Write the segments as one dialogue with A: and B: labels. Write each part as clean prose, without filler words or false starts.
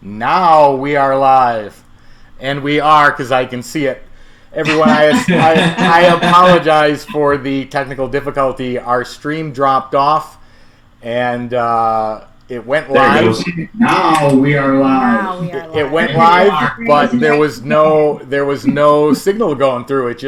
A: Now we are live, and we are because I can see it. Everyone, I apologize for the technical difficulty. Our stream dropped off, and it went live.
B: Now we are live.
A: It went live, but there was no signal going through. It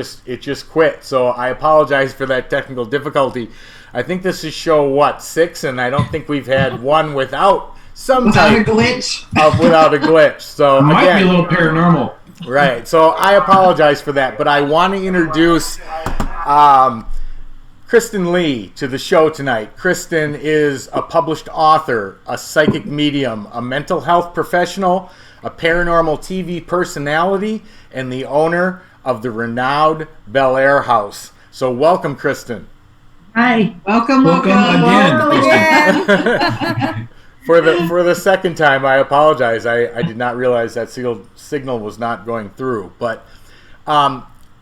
A: just quit. So I apologize for that technical difficulty. I think this is show 6, and I don't think we've had one without
B: without a glitch.
A: Without a glitch. So
C: it might be a little paranormal.
A: Right. So I apologize for that, but I want to introduce Kristin Lee to the show tonight. Kristin is a published author, a psychic medium, a mental health professional, a paranormal TV personality, and the owner of the renowned Bellaire House. So welcome, Kristin.
D: Hi.
B: Welcome
D: again.
A: For the second time, I apologize. I did not realize that signal was not going through. But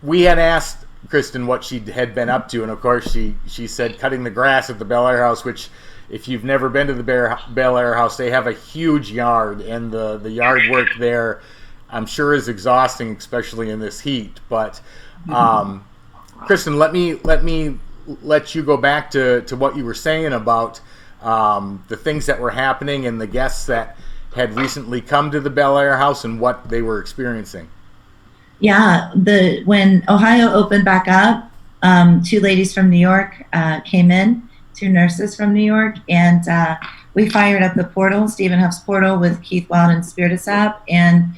A: we had asked Kristin what she had been up to, and of course she said cutting the grass at the Bellaire House, which if you've never been to the Bellaire House, they have a huge yard, and the yard work there I'm sure is exhausting, especially in this heat. But Kristin, let you go back to what you were saying about the things that were happening and the guests that had recently come to the Bellaire House and what they were experiencing.
D: Yeah, when Ohio opened back up, 2 ladies from New York came in, 2 nurses from New York, and we fired up the portal, Stephen Huff's portal, with Keith Wild and Spiritus app, and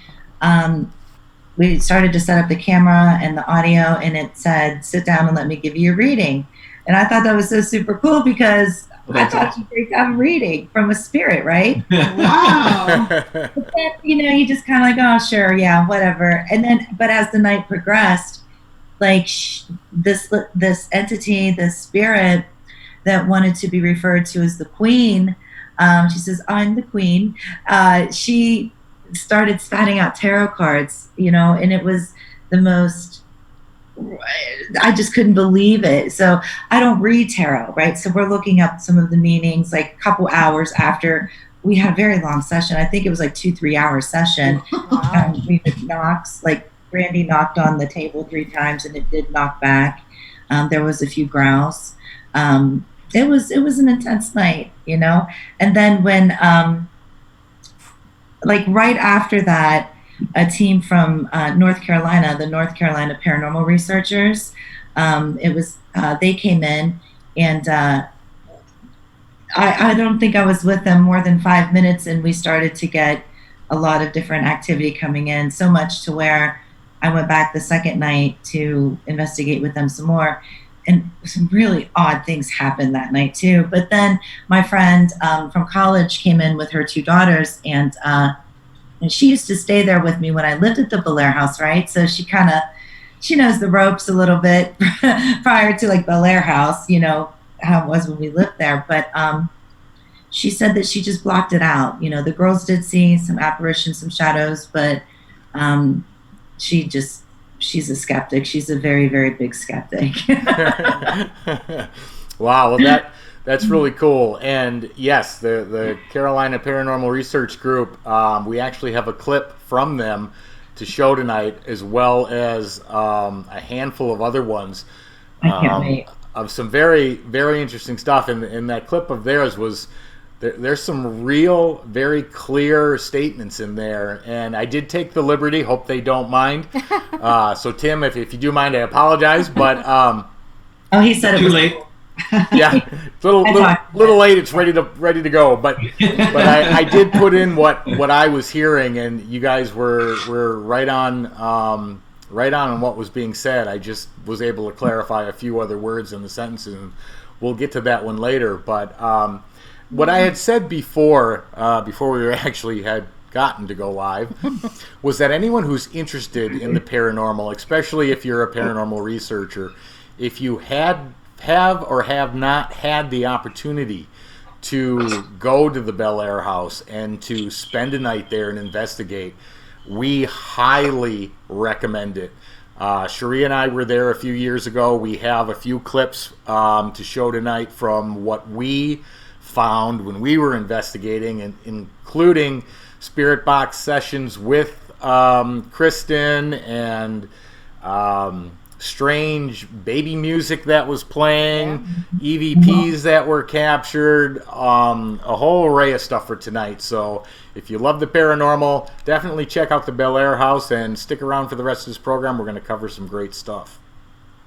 D: we started to set up the camera and the audio, and it said, "Sit down and let me give you a reading." And I thought that was so super cool because I thought you got a reading from a spirit, right?
B: Wow.
D: But then, you just kind of like, oh, sure, yeah, whatever. And then, but as the night progressed, like this entity, this spirit that wanted to be referred to as the queen, she says, "I'm the queen." She started spouting out tarot cards, and it was the most, I just couldn't believe it. So I don't read tarot, right? So we're looking up some of the meanings, like a couple hours after we had a very long session. I think it was like 2-3 hour session.
B: Wow.
D: We did knocks, like Brandy knocked on the table 3 times and it did knock back. There was a few growls. It was an intense night, And then when, like right after that, a team from North Carolina, the North Carolina Paranormal Researchers, they came in, and I don't think I was with them more than 5 minutes, and we started to get a lot of different activity coming in, so much to where I went back the second night to investigate with them some more, and some really odd things happened that night too. But then my friend from college came in with her 2 daughters, and she used to stay there with me when I lived at the Bellaire House, right? So she knows the ropes a little bit prior to like Bellaire House, how it was when we lived there. But she said that she just blocked it out. The girls did see some apparitions, some shadows, but she's a skeptic. She's a very, very big skeptic.
A: Wow, well that's really cool. And yes, the Carolina Paranormal Research Group, we actually have a clip from them to show tonight, as well as a handful of other ones
D: I can't wait.
A: Of some very, very interesting stuff. And that clip of theirs was, there's some real, very clear statements in there. And I did take the liberty, hope they don't mind. So Tim, if you do mind, I apologize. But
D: oh, he said
C: too late.
A: Yeah, it's a little late. It's ready to go. But I did put in what I was hearing, and you guys were right on what was being said. I just was able to clarify a few other words in the sentences, and we'll get to that one later. But what I had said before we actually had gotten to go live, was that anyone who's interested in the paranormal, especially if you're a paranormal researcher, if you have or have not had the opportunity to go to the Bellaire House and to spend a night there and investigate, we highly recommend it. Cherie and I were there a few years ago. We have a few clips to show tonight from what we found when we were investigating, and including spirit box sessions with Kristin and strange baby music that was playing, EVPs that were captured, a whole array of stuff for tonight. So if you love the paranormal, definitely check out the Bellaire House and stick around for the rest of this program. We're going to cover some great stuff.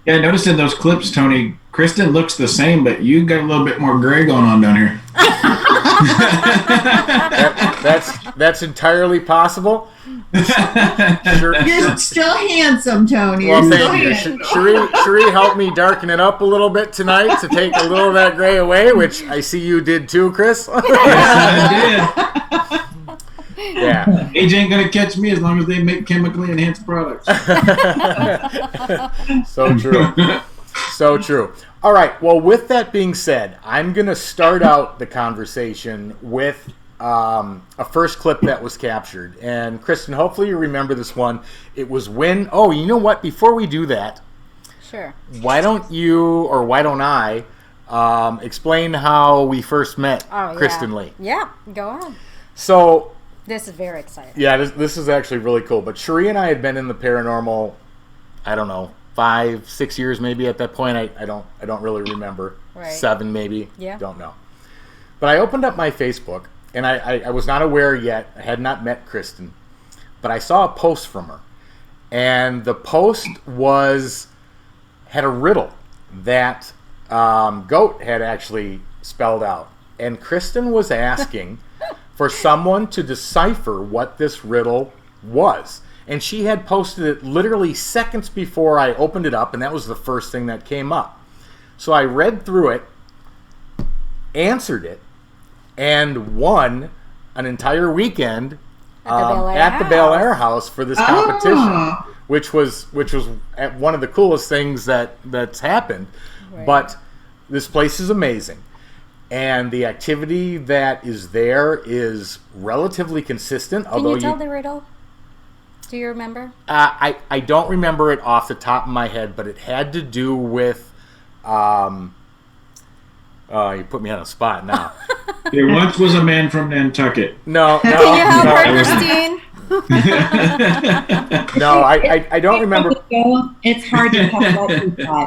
C: Yeah, I noticed in those clips, Tony, Kristin looks the same, but you got a little bit more gray going on down here.
A: That's entirely possible.
B: You're still handsome, Tony.
A: Well, thank you. Cherie helped me darken it up a little bit tonight to take a little of that gray away, which I see you did too, Chris.
C: Yes, I
A: did. Yeah.
C: Age ain't gonna catch me as long as they make chemically enhanced products.
A: So true. So true. All right. Well, with that being said, I'm going to start out the conversation with a first clip that was captured. And Kristin, hopefully you remember this one. It was when, oh, you know what? Before we do that,
E: sure.
A: Why don't you, or why don't I, explain how we first met Kristin Lee?
E: Yeah, go on.
A: So,
E: this is very exciting.
A: Yeah, this is actually really cool. But Cherie and I had been in the paranormal, I don't know, 5-6 years maybe at that point. I don't really remember.
E: Right.
A: 7 maybe.
E: Yeah.
A: Don't know. But I opened up my Facebook, and I was not aware yet. I had not met Kristin, but I saw a post from her, and the post had a riddle that Goat had actually spelled out, and Kristin was asking for someone to decipher what this riddle was. And she had posted it literally seconds before I opened it up, and that was the first thing that came up. So I read through it, answered it, and won an entire weekend at the Bellaire House for this competition, which was one of the coolest things that's happened. Right. But this place is amazing, and the activity that is there is relatively consistent.
E: Can you tell the riddle? Do you remember?
A: I don't remember it off the top of my head, but it had to do with you put me on a spot now.
C: There once was a man from Nantucket.
A: No.
E: Can you help her, Christine?
A: No, I don't remember.
D: It's hard to talk about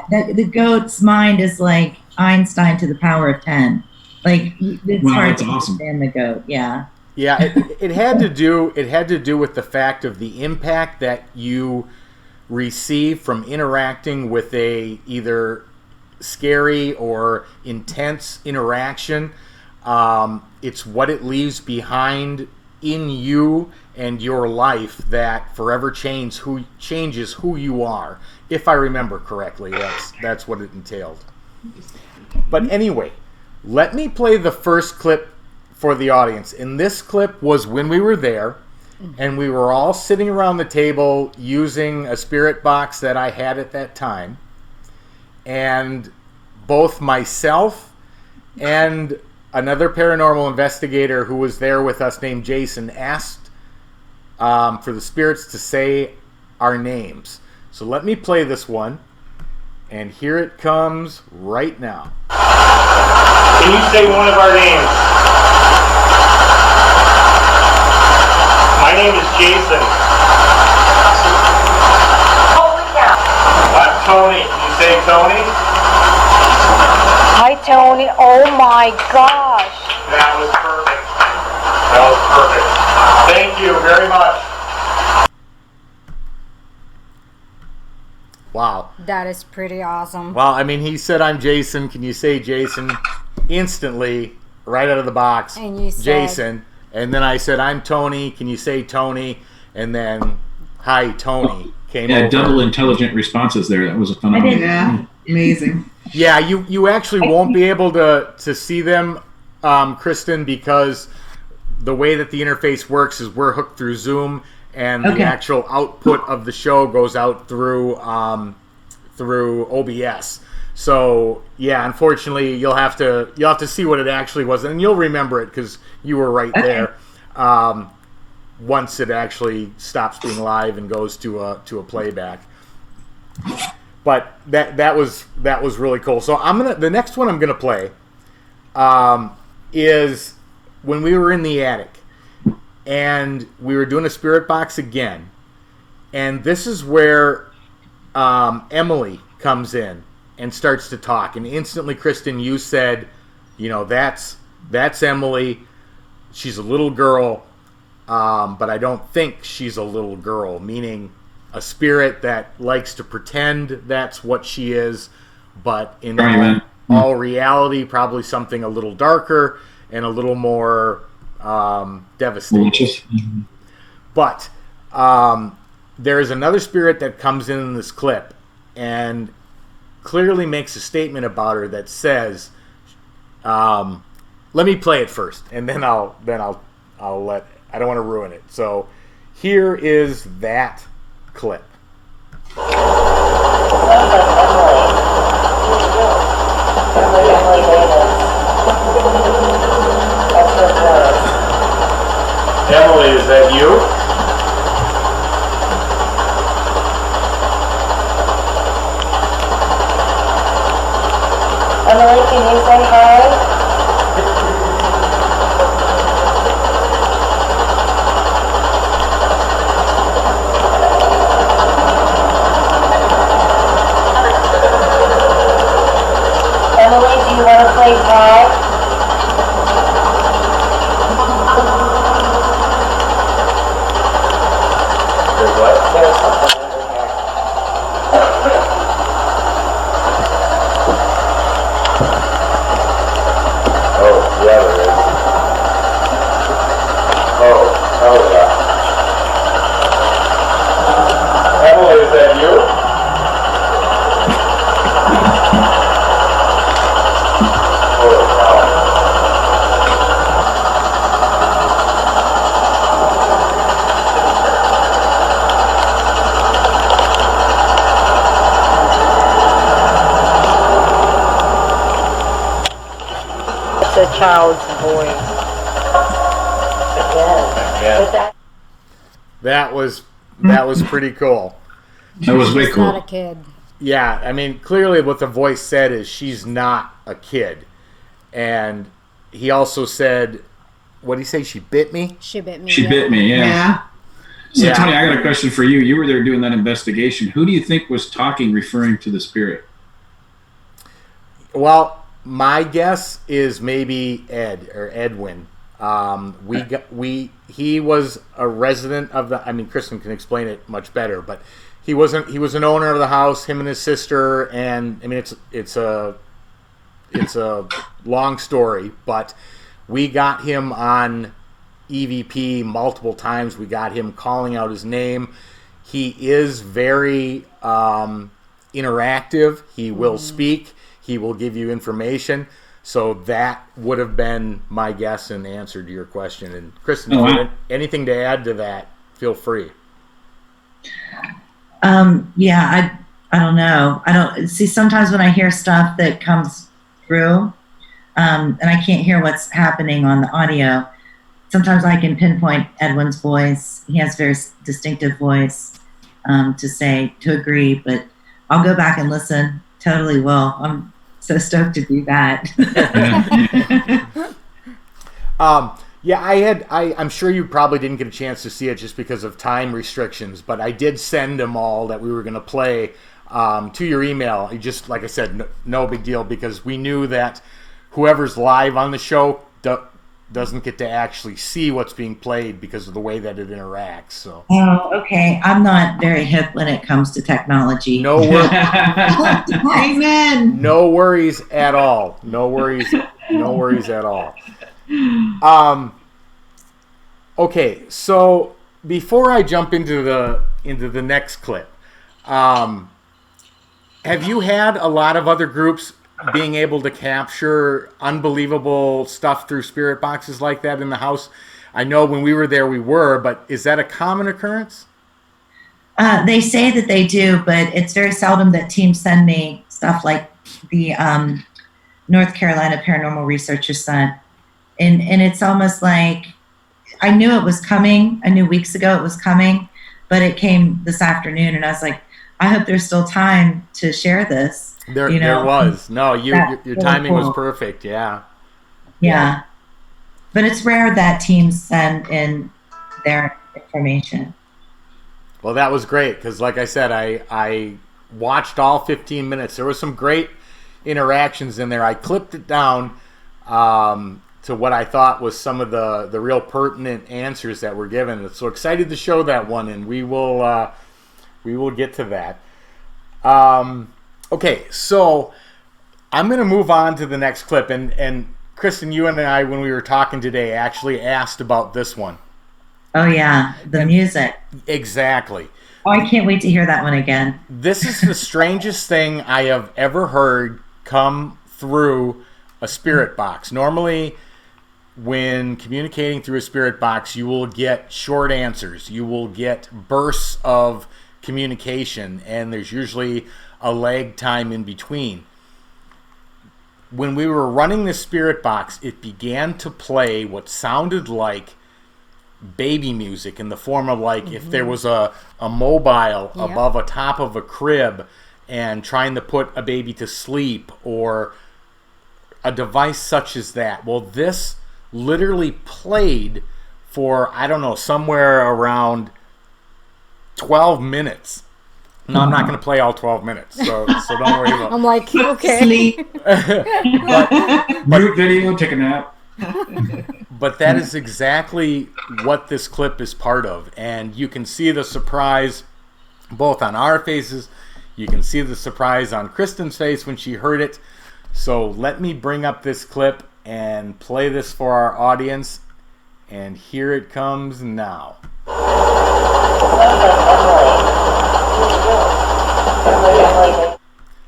D: that. The goat's mind is like Einstein to the power of 10. Like, it's hard to understand the goat. Yeah.
A: Yeah, it had to do with the fact of the impact that you receive from interacting with a either scary or intense interaction. It's what it leaves behind in you and your life that forever changes who you are. If I remember correctly, that's what it entailed. But anyway, let me play the first clip for the audience. And this clip was when we were there, and we were all sitting around the table using a spirit box that I had at that time. And both myself and another paranormal investigator who was there with us named Jason asked for the spirits to say our names. So let me play this one, and here it comes right now.
F: Can you say one of our names? My name is Jason.
G: Holy cow.
F: I'm Tony. Can you say Tony?
G: Hi, Tony. Oh my gosh.
F: That was perfect. That was perfect. Thank you very much.
A: Wow.
E: That is pretty awesome.
A: Well, I mean, he said, I'm Jason. Can you say Jason? Instantly, right out of the box,
E: and you said,
A: Jason. And then I said, I'm Tony. Can you say Tony? And then, hi, Tony, came over.
C: Double intelligent responses there. That was a phenomenal.
B: Yeah, amazing.
A: Yeah, you actually won't be able to see them, Kristin, because the way that the interface works is we're hooked through Zoom, and the actual output of the show goes out through OBS. So yeah, unfortunately, you'll have to see what it actually was, and you'll remember it because you were right there. Once it actually stops being live and goes to a playback. But that was really cool. So the next one I'm gonna play is when we were in the attic, and we were doing a spirit box again, and this is where Emily comes in and starts to talk, and instantly, Kristin, you said, that's Emily. She's a little girl, but I don't think she's a little girl, meaning a spirit that likes to pretend that's what she is, but in all reality, probably something a little darker and a little more devastating. But there is another spirit that comes in this clip and clearly makes a statement about her that says, let me play it first, and then I'll let, I don't want to ruin it. So here is that clip.
F: Emily, is that you?
G: Emily, can you say hi? Emily, do you want to play tag?
F: There's what?
G: There's something under here.
F: Oh, yeah, there is. Oh, yeah. Emily, is that you? Oh, wow.
G: It's a child's voice. Again. But
A: That was pretty cool.
C: That was way
E: She's not a
C: cool.
E: kid.
A: Yeah, I mean, clearly what the voice said is she's not a kid. And he also said, what did he say? She bit me?
E: She bit me.
C: She bit me, yeah.
B: Yeah.
C: So,
A: Yeah.
C: Tony, I got a question for you. You were there doing that investigation. Who do you think was talking, referring to the spirit?
A: Well, my guess is maybe Ed or Edwin. He was a resident of the. I mean, Kristin can explain it much better, but he wasn't. He was an owner of the house. Him and his sister, and I mean, it's a long story, but we got him on EVP multiple times. We got him calling out his name. He is very interactive. He will speak. He will give you information. So that would have been my guess and answer to your question. And Kristin, if you have anything to add to that, feel free.
D: Yeah, I don't know. I don't see, sometimes when I hear stuff that comes through, and I can't hear what's happening on the audio, sometimes I can pinpoint Edwin's voice. He has a very distinctive voice to agree, but I'll go back and listen. Totally will. I'm so stoked to do that.
A: Yeah, I'm sure you probably didn't get a chance to see it just because of time restrictions, but I did send them all that we were going to play to your email. Just like I said, no big deal, because we knew that whoever's live on the show doesn't get to actually see what's being played because of the way that it interacts. So.
D: Oh, okay. I'm not very hip when it comes to technology.
A: No worries.
B: Amen.
A: No worries at all. No worries at all. Okay, so before I jump into the next clip, have you had a lot of other groups being able to capture unbelievable stuff through spirit boxes like that in the house? I know when we were there we were, but is that a common occurrence?
D: They say that they do, but it's very seldom that teams send me stuff like the North Carolina Paranormal Researchers sent. And it's almost like I knew it was coming. I knew weeks ago it was coming, but it came this afternoon, and I was like, I hope there's still time to share this.
A: There was. No, your timing was perfect. Yeah.
D: Yeah. But it's rare that teams send in their information.
A: Well, that was great because, like I said, I watched all 15 minutes. There was some great interactions in there. I clipped it down to what I thought was some of the real pertinent answers that were given. So excited to show that one, and we will get to that. Okay, so I'm going to move on to the next clip, and Kristin, you and I, when we were talking today, actually asked about this one.
D: Oh yeah, the music.
A: Exactly.
D: Oh, I can't wait to hear that one again.
A: This is the strangest thing I have ever heard come through a spirit box. Normally, when communicating through a spirit box, you will get short answers. You will get bursts of communication, and there's usually a lag time in between. When we were running the spirit box, it began to play what sounded like baby music in the form of like if there was a mobile above a top of a crib and trying to put a baby to sleep, or a device such as that. Well, this literally played for, I don't know, somewhere around 12 minutes. No, I'm not going to play all 12 minutes, so don't worry about it.
E: I'm like, okay.
B: Sleep.
C: Mute video, take a nap.
A: But that is exactly what this clip is part of. And you can see the surprise both on our faces. You can see the surprise on Kristin's face when she heard it. So let me bring up this clip and play this for our audience. And here it comes now.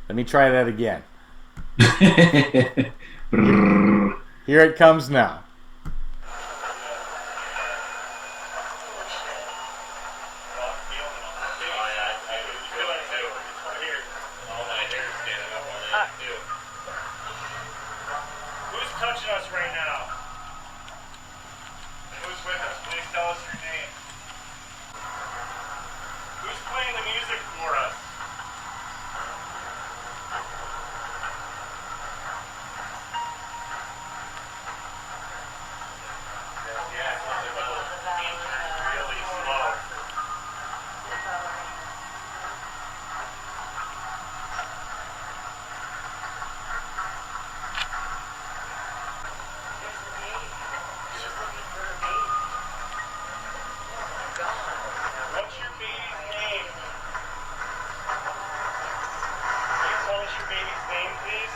A: Let me try that again. Here it comes now.
F: Who's touching us right now? Who's with us? Please tell us your name. Who's playing the music for us? Yeah, really slow. What's your baby's name? Can you tell us your baby's name, please?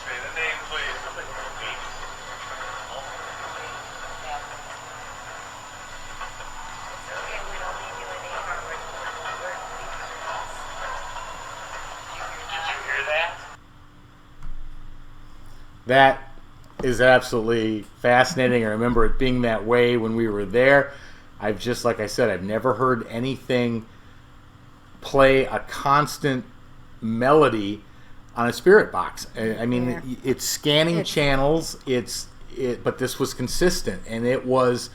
F: Say the name, please. Did you hear that?
A: That is absolutely fascinating. I remember it being that way when we were there. Like I said, I've never heard anything play a constant melody on a spirit box. I mean, it's scanning channels. But this was consistent, and it was,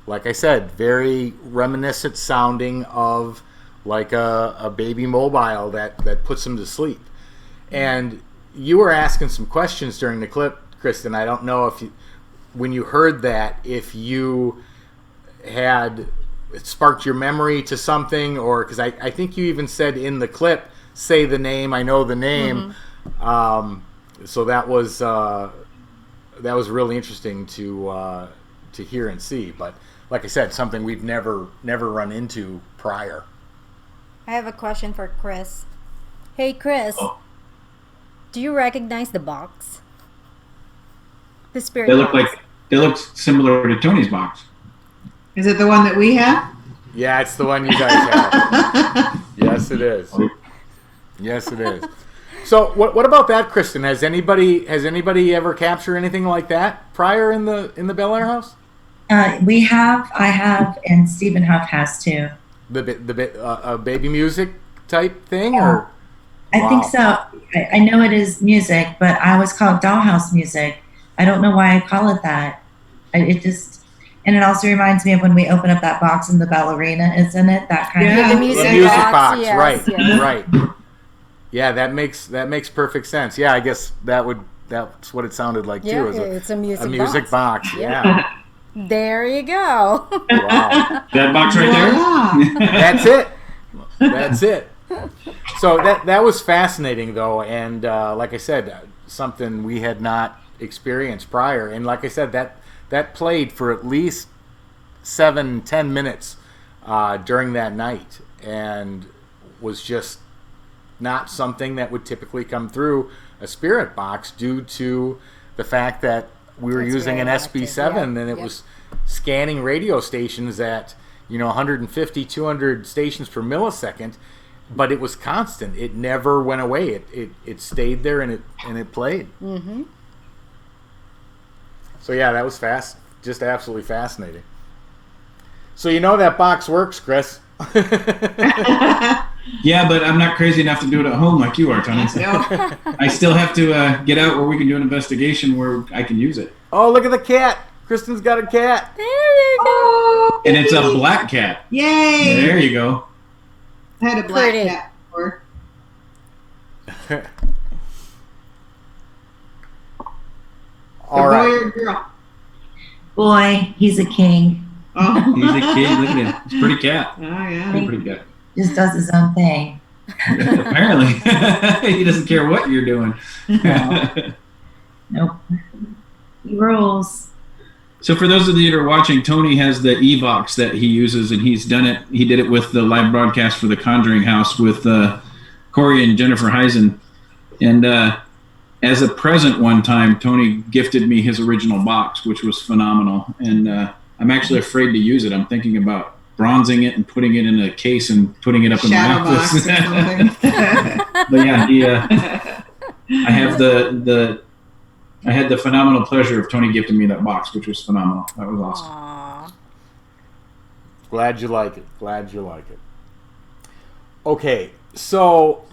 A: like I said, very reminiscent sounding of like a baby mobile that puts them to sleep. And you were asking some questions during the clip, Kristin. I don't know if when you heard that, if you had it sparked your memory to something, or because I think you even said in the clip, say the name, I know the name. So that was really interesting to hear and see. But like I said, something we've never run into prior.
E: I have a question for Chris. Hey, Chris. Do you recognize the box? The spirit box.
C: They look similar to Tony's box.
B: Is it the one that we have?
A: Yeah, it's the one you guys have. Yes, it is. Yes, it is. So, what about that, Kristin? Has anybody ever captured anything like that prior in the Bellaire House?
D: We have, I have, and Stephen Huff has too.
A: The baby music type thing, or
D: I think so. I know it is music, but I always call it dollhouse music. I don't know why I call it that. It just, and it also reminds me of when we open up that box and the ballerina is in it. That kind
B: Yeah,
D: of
E: The music box, yes,
A: right,
E: yes.
A: right. Yeah, that makes perfect sense. Yeah, I guess that's what it sounded like
E: Yeah,
A: too. Is
E: it's a music
A: box. Yeah.
E: There you go.
A: Wow.
C: That box right there?
B: Voila.
A: That's it. So that was fascinating though, and like I said, something we had not experienced prior. And like I said, that played for at least 7-10 minutes during that night, and was just not something that would typically come through a spirit box due to the fact that we were
E: It's
A: using an
E: radioactive,
A: SB7
E: yeah.
A: and it
E: Yep.
A: was scanning radio stations at 150, 200 stations per millisecond, but it was constant. It never went away. It stayed there and it played.
E: Mm-hmm.
A: So yeah, that was just absolutely fascinating. So that box works, Chris.
C: Yeah, but I'm not crazy enough to do it at home like you are, Tony.
B: No.
C: I still have to get out where we can do an investigation where I can use it.
A: Oh, look at the cat. Kristen's got a cat.
E: There you go.
B: Oh,
C: And it's a black cat.
B: yay!
C: There you go.
B: I had a black
E: Pretty.
B: cat before.
A: All
B: A boy
A: right.
B: or girl?
D: boy, he's a king.
B: Oh.
C: He's a kid. Look at him. He's a pretty cat.
B: Oh, yeah.
C: Pretty cat.
D: Just does his own thing.
C: Apparently. He doesn't care what you're doing.
D: Nope. He rules.
C: So for those of you that are watching, Tony has the Evox that he uses, and he's done it. He did it with the live broadcast for the Conjuring House with Corey and Jennifer Heisen. And as a present one time, Tony gifted me his original box, which was phenomenal. And I'm actually afraid to use it. I'm thinking about bronzing it and putting it in a case and putting it up in my
B: Shadow
C: office.
B: box or something.
C: But yeah, I have I had the phenomenal pleasure of Tony gifting me that box, which was phenomenal. That was awesome.
E: Aww.
A: Glad you like it. Okay, so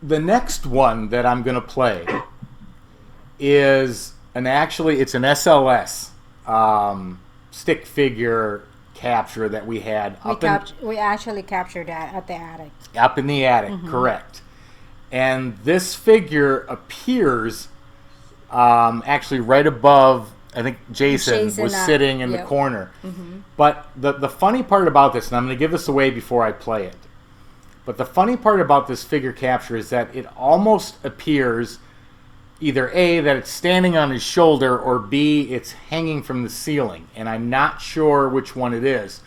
A: the next one that I'm going to play is it's an SLS stick figure capture that we had
E: We actually captured that at the attic.
A: up in the attic, correct. And this figure appears actually right above, I think Jason was sitting in the corner. But the funny part about this, and I'm going to give this away before I play it, but the funny part about this figure capture is that it almost appears either A, that it's standing on his shoulder, or B, it's hanging from the ceiling. And I'm not sure which one it is.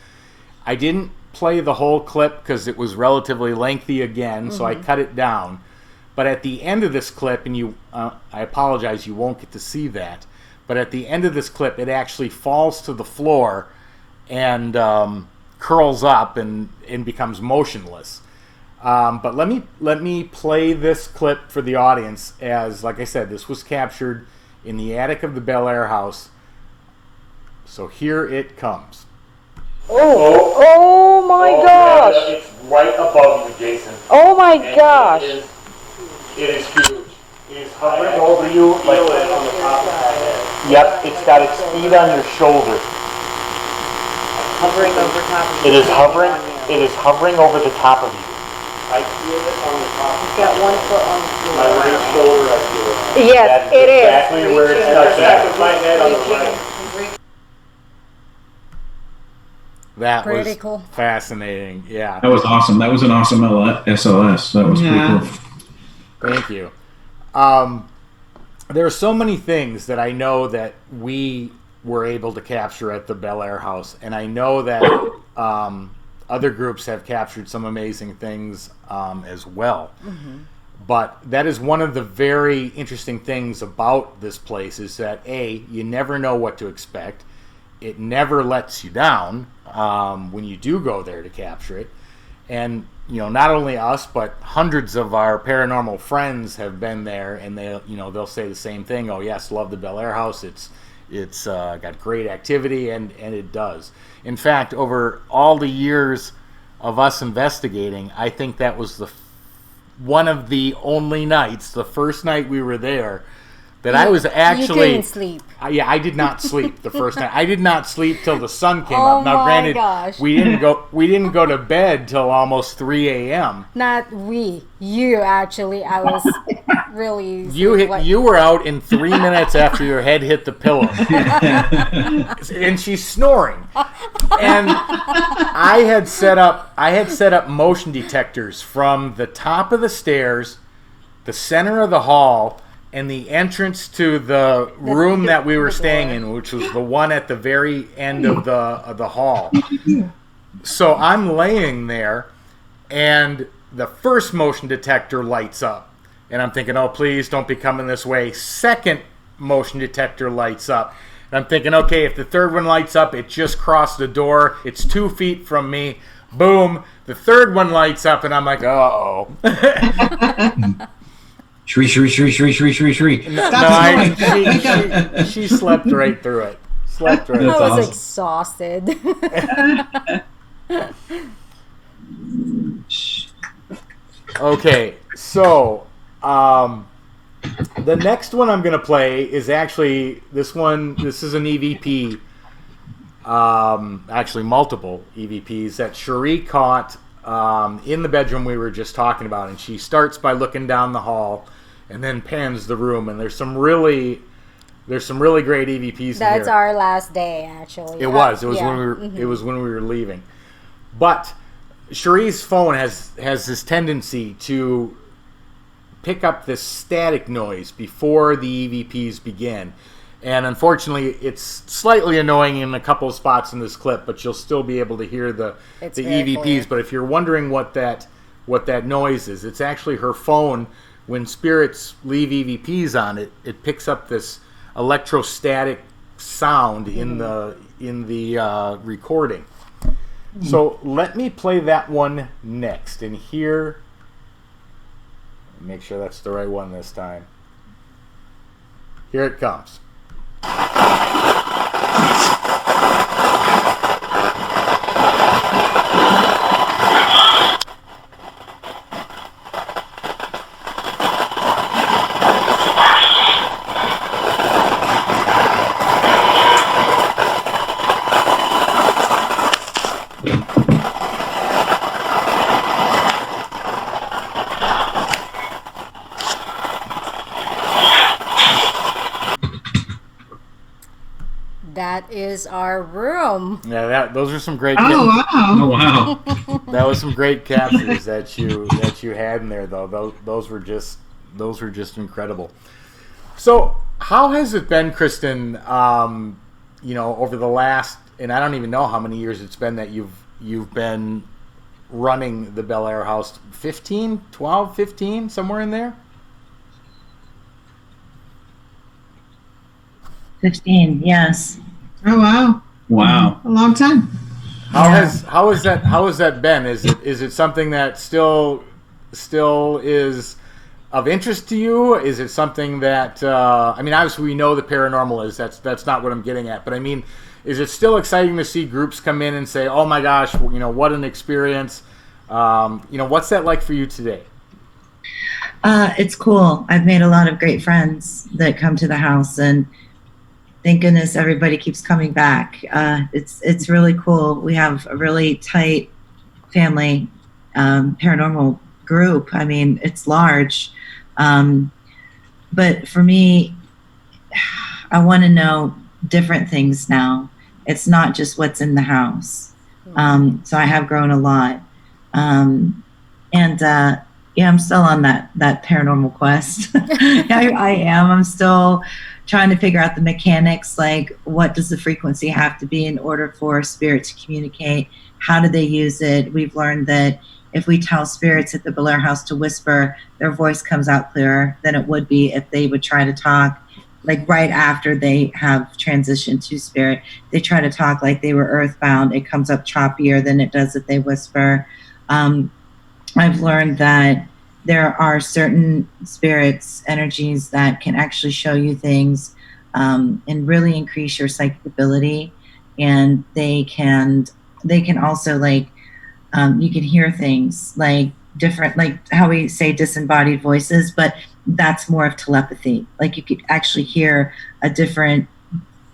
A: I didn't play the whole clip because it was relatively lengthy again, so I cut it down. But at the end of this clip, and I apologize, you won't get to see that, but at the end of this clip, it actually falls to the floor and curls up and becomes motionless. But let me play this clip for the audience, as, like I said, this was captured in the attic of the Bellaire House. So here it comes.
G: Oh my gosh!
F: It's right above you, Jason.
G: Oh my
F: And
G: gosh!
F: It is huge. It is hovering over you like on the top of your head.
A: Yep, it's got its feet on your shoulder.
G: Hovering over top of
A: It is hovering over the top of you.
F: I feel it on the top.
G: He's got 1 foot on the
F: My
G: floor.
F: right shoulder, I feel it.
G: Yes,
A: That's
G: it is.
A: exactly where it's
F: And the
A: touching.
F: back of my head on the right.
A: That
E: Pretty
A: was
E: cool.
A: fascinating. Yeah.
C: That was awesome. That was an awesome SLS. That was
B: Yeah.
C: pretty cool.
A: Thank you. There are so many things that I know that we were able to capture at the Bellaire House, and I know that other groups have captured some amazing things as well. But that is one of the very interesting things about this place, is that A, you never know what to expect. It never lets you down when you do go there to capture it. And not only us, but hundreds of our paranormal friends have been there, and they'll say the same thing. Oh yes, love the Bellaire House. It's got great activity, and it does. In fact, over all the years of us investigating, I think that was one of the only nights, the first night we were there, that I was actually...
E: You didn't sleep.
A: Yeah, I did not sleep the first night. I did not sleep till the sun came
E: Oh
A: up. Now,
E: my
A: granted,
E: gosh.
A: we didn't go to bed till almost 3 a.m.
E: Not we. You actually. I was really...
A: You were out in 3 minutes after your head hit the pillow. And she's snoring. And I had set up motion detectors from the top of the stairs, the center of the hall, and the entrance to the room that we were staying in, which was the one at the very end of the hall. So I'm laying there, and the first motion detector lights up. And I'm thinking, oh, please don't be coming this way. Second motion detector lights up. And I'm thinking, okay, if the third one lights up, it just crossed the door. It's 2 feet from me. Boom. The third one lights up, and I'm like, uh-oh.
C: Shri, shri, shri, shri, shri, shri, shri.
A: She slept right through it. Slept right.
E: I was
C: awesome.
E: exhausted.
A: Okay, so the next one I'm going to play is actually this one. This is an EVP, actually multiple EVPs that Cherie caught in the bedroom we were just talking about. And she starts by looking down the hall and then pans the room. And there's some really great EVPs in here.
E: That's our last day, actually.
A: It was. It was
E: yeah.
A: when we were. It was when we were leaving. But Cherie's phone has this tendency to pick up this static noise before the EVPs begin. And unfortunately, it's slightly annoying in a couple of spots in this clip, but you'll still be able to hear the EVPs. Clear. But if you're wondering what that noise is, it's actually her phone. When spirits leave EVPs on it, it picks up this electrostatic sound in the recording. So let me play that one next, and here, make sure that's the right one this time. Here it comes.
E: That is our room.
A: Yeah, those are some great.
B: Oh wow!
C: Oh wow!
A: That was some great captures that you had in there, though. Those were just incredible. So, how has it been, Kristin? Over the last, and I don't even know how many years it's been that you've been running the Bellaire House. 15, 12, 15, somewhere in there.
D: 15, yes.
B: Oh wow!
C: Wow!
B: A long time.
A: How has that been? Is it something that still is of interest to you? Is it something that obviously we know the paranormal is. That's not what I'm getting at. But I mean, is it still exciting to see groups come in and say, "Oh my gosh, what an experience"? What's that like for you today?
D: It's cool. I've made a lot of great friends that come to the house, and thank goodness everybody keeps coming back. It's really cool. We have a really tight family paranormal group. I mean, it's large. But for me, I want to know different things now. It's not just what's in the house. So I have grown a lot. I'm still on that paranormal quest. I am. I'm still trying to figure out the mechanics, like what does the frequency have to be in order for a spirit to communicate? How do they use it? We've learned that if we tell spirits at the Bellaire House to whisper, their voice comes out clearer than it would be if they would try to talk, like right after they have transitioned to spirit. They try to talk like they were earthbound. It comes up choppier than it does if they whisper. I've learned that there are certain spirits, energies that can actually show you things and really increase your psychic ability. And they can also you can hear things like different, like how we say disembodied voices, but that's more of telepathy. Like you could actually hear a different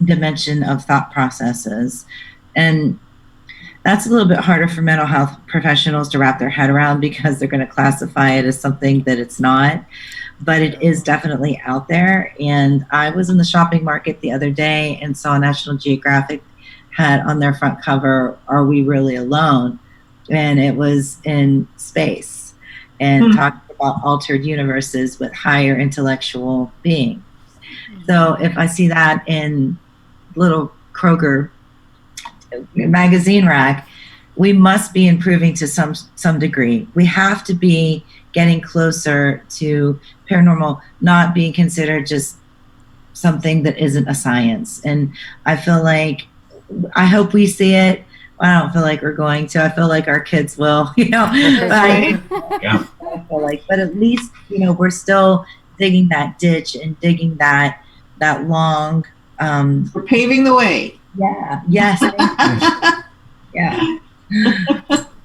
D: dimension of thought processes. And that's a little bit harder for mental health professionals to wrap their head around because they're going to classify it as something that it's not. But it is definitely out there. And I was in the shopping market the other day and saw National Geographic had on their front cover, "Are We Really Alone?" And it was in space and talking about altered universes with higher intellectual beings. So if I see that in little Kroger magazine rack, we must be improving to some degree. We have to be getting closer to paranormal, not being considered just something that isn't a science. And I feel like, I hope we see it. I don't feel like we're going to. I feel like our kids will, I feel like, but at least, we're still digging that ditch and digging that long.
B: We're paving the way.
D: Yeah. Yes. Yeah.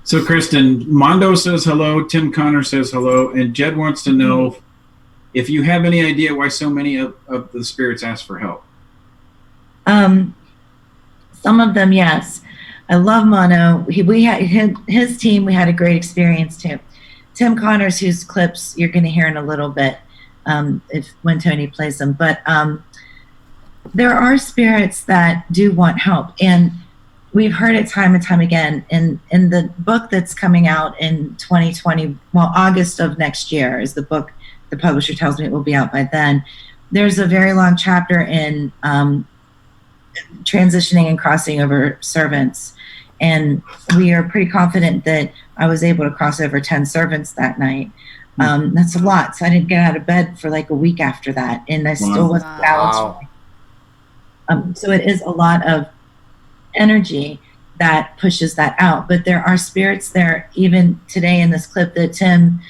C: So, Kristin, Mondo says hello, Tim Connor says hello, and Jed wants to know if you have any idea why so many of the spirits ask for help.
D: Some of them, yes. I love Mono. We had his team. We had a great experience too. Tim Connors, whose clips you're going to hear in a little bit, when Tony plays them. But there are spirits that do want help, and we've heard it time and time again. In the book that's coming out in 2020, August of next year is the book. The publisher tells me it will be out by then. There's a very long chapter in transitioning and crossing over servants. And we are pretty confident that I was able to cross over 10 servants that night. That's a lot. So I didn't get out of bed for like a week after that. And I still wasn't balanced. So it is a lot of energy that pushes that out. But there are spirits there, even today in this clip that Tim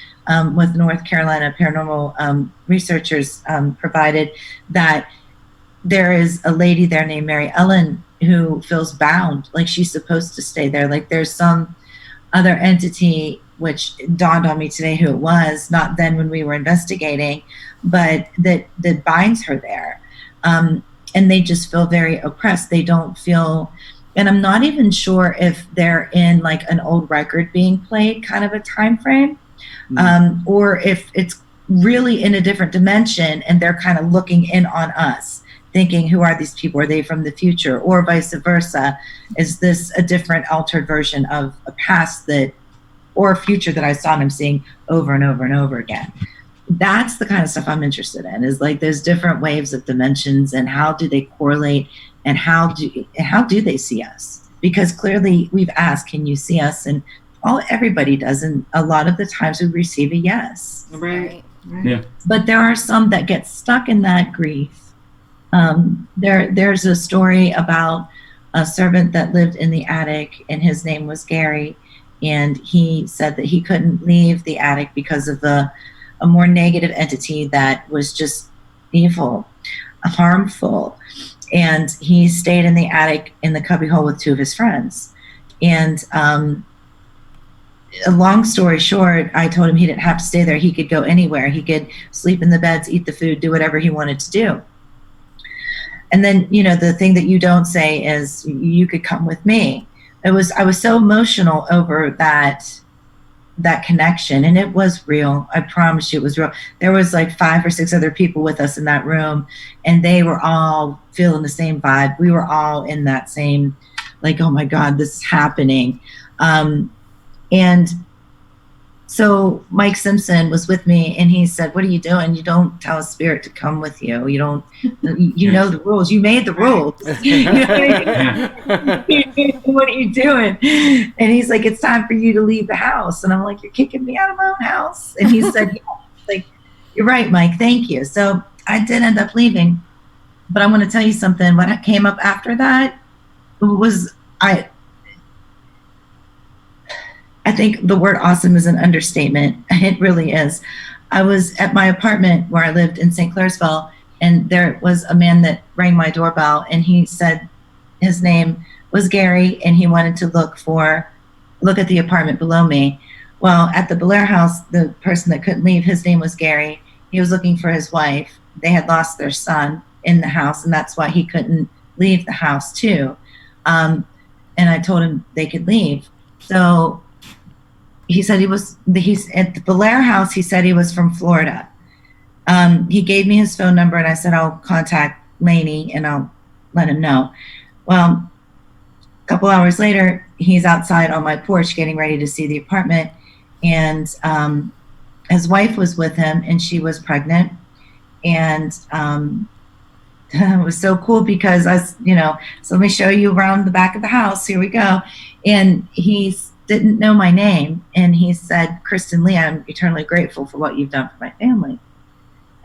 D: with North Carolina Paranormal researchers provided, that there is a lady there named Mary Ellen who feels bound, like she's supposed to stay there. Like there's some other entity, which dawned on me today who it was, not then when we were investigating, but that binds her there. And they just feel very oppressed. They don't feel, and I'm not even sure if they're in like an old record being played kind of a time frame, or if it's really in a different dimension and they're kind of looking in on us, thinking, who are these people? Are they from the future? Or vice versa? Is this a different altered version of a past or a future that I saw and I'm seeing over and over and over again? That's the kind of stuff I'm interested in, is like there's different waves of dimensions, and how do they correlate, and how do they see us? Because clearly we've asked, can you see us? And everybody does, and a lot of the times we receive a yes.
B: Right.
C: Yeah.
D: But there are some that get stuck in that grief. There's a story about a servant that lived in the attic, and his name was Gary, and he said that he couldn't leave the attic because of a more negative entity that was just evil, harmful, and he stayed in the attic in the cubbyhole with two of his friends. And a long story short, I told him he didn't have to stay there. He could go anywhere. He could sleep in the beds, eat the food, do whatever he wanted to do. And then, the thing that you don't say is, you could come with me. I was so emotional over that connection, and it was real. I promise you it was real. There was like 5 or 6 other people with us in that room, and they were all feeling the same vibe. We were all in that same, like, oh my God, this is happening. And so Mike Simpson was with me, and he said, what are you doing? You don't tell a spirit to come with you. You don't, you know the rules. You made the rules. What are you doing? And he's like, it's time for you to leave the house. And I'm like, you're kicking me out of my own house? And he said, yeah. Like, you're right, Mike. Thank you. So I did end up leaving. But I'm going to tell you something. What came up after that was, I think the word awesome is an understatement. It really is. I was at my apartment where I lived in St. Clairsville, and there was a man that rang my doorbell, and he said his name was Gary, and he wanted to look at the apartment below me. Well, at the Bellaire House, the person that couldn't leave, his name was Gary, he was looking for his wife. They had lost their son in the house, and that's why he couldn't leave the house too. And I told him they could leave. So he said he's at the Bellaire House. He said he was from Florida. He gave me his phone number, and I said, I'll contact Laney and I'll let him know. Well, a couple hours later, he's outside on my porch getting ready to see the apartment, and his wife was with him, and she was pregnant. And it was so cool because so let me show you around the back of the house. Here we go. And he didn't know my name, and he said, Kristin Lee, I'm eternally grateful for what you've done for my family.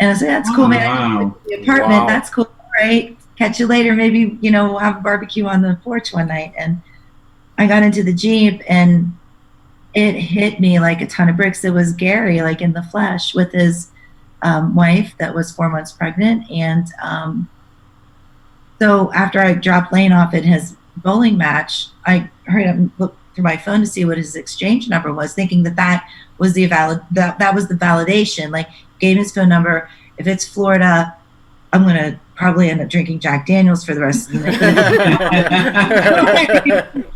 D: And I said, that's cool, man.
C: Wow.
D: The apartment,
A: Wow.
D: That's cool. Right. Catch you later. Maybe, we'll have a barbecue on the porch one night. And I got into the Jeep, and it hit me like a ton of bricks. It was Gary, like in the flesh, with his wife that was 4 months pregnant. And so after I dropped Lane off at his bowling match, I heard him look through my phone to see what his exchange number was, thinking that was the that was the validation. Like, gave his phone number. If it's Florida, I'm going to probably end up drinking Jack Daniels for the rest of the night.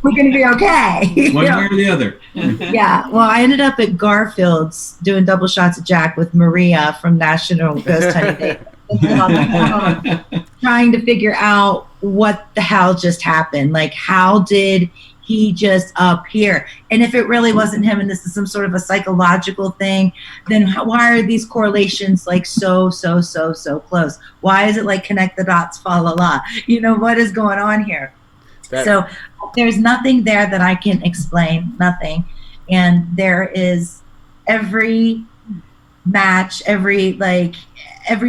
D: We're going to be okay.
C: One way or the other.
D: Yeah. Well, I ended up at Garfield's doing double shots of Jack with Maria from National Ghost Hunting Day, trying to figure out what the hell just happened. Like, how did he just appear? And if it really wasn't him, and this is some sort of a psychological thing, then why are these correlations like so close? Why is it like connect the dots, fa la la? What is going on here? So there's nothing there that I can explain, nothing. And there is every match, every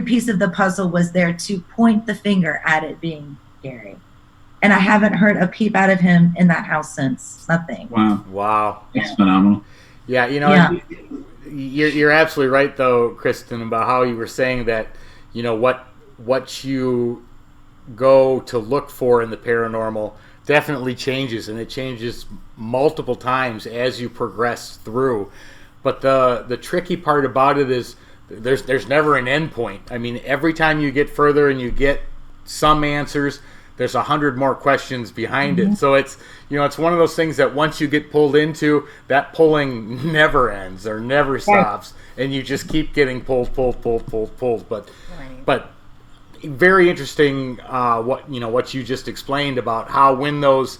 D: piece of the puzzle was there to point the finger at it being Gary. And I haven't heard a peep out of him in that house since. Nothing.
A: Wow.
C: That's phenomenal.
A: Yeah, you're absolutely right, though, Kristin, about how you were saying that, what you go to look for in the paranormal definitely changes, and it changes multiple times as you progress through. But the tricky part about it is there's never an end point. I mean, every time you get further and you get some answers, there's 100 more questions behind it. So it's one of those things that once you get pulled into, that pulling never ends or never stops, and you just keep getting pulled. But very interesting what you just explained about how when those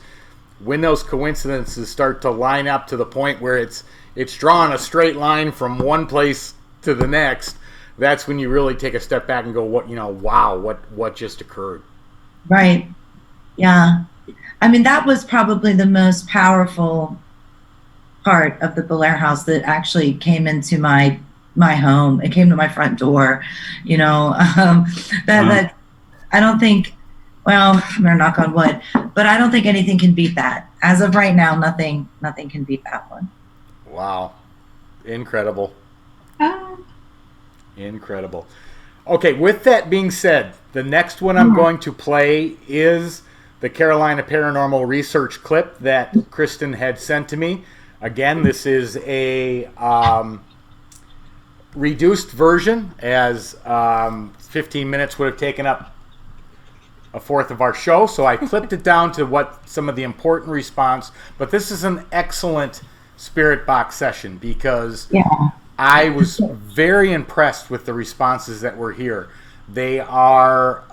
A: coincidences start to line up to the point where it's drawn a straight line from one place to the next, that's when you really take a step back and go, what just occurred?
D: Right. Yeah. I mean, that was probably the most powerful part of the Bellaire House that actually came into my home. It came to my front door, that I don't think, well, I'm gonna knock on wood, but I don't think anything can beat that. As of right now, nothing can beat that one.
A: Wow. Incredible. Incredible. Okay, with that being said, the next one I'm going to play is the Carolina Paranormal Research clip that Kristin had sent to me. Again, this is a reduced version, as 15 minutes would have taken up a fourth of our show, so I clipped it down to what some of the important response. But this is an excellent spirit box session because I was very impressed with the responses that were here. They are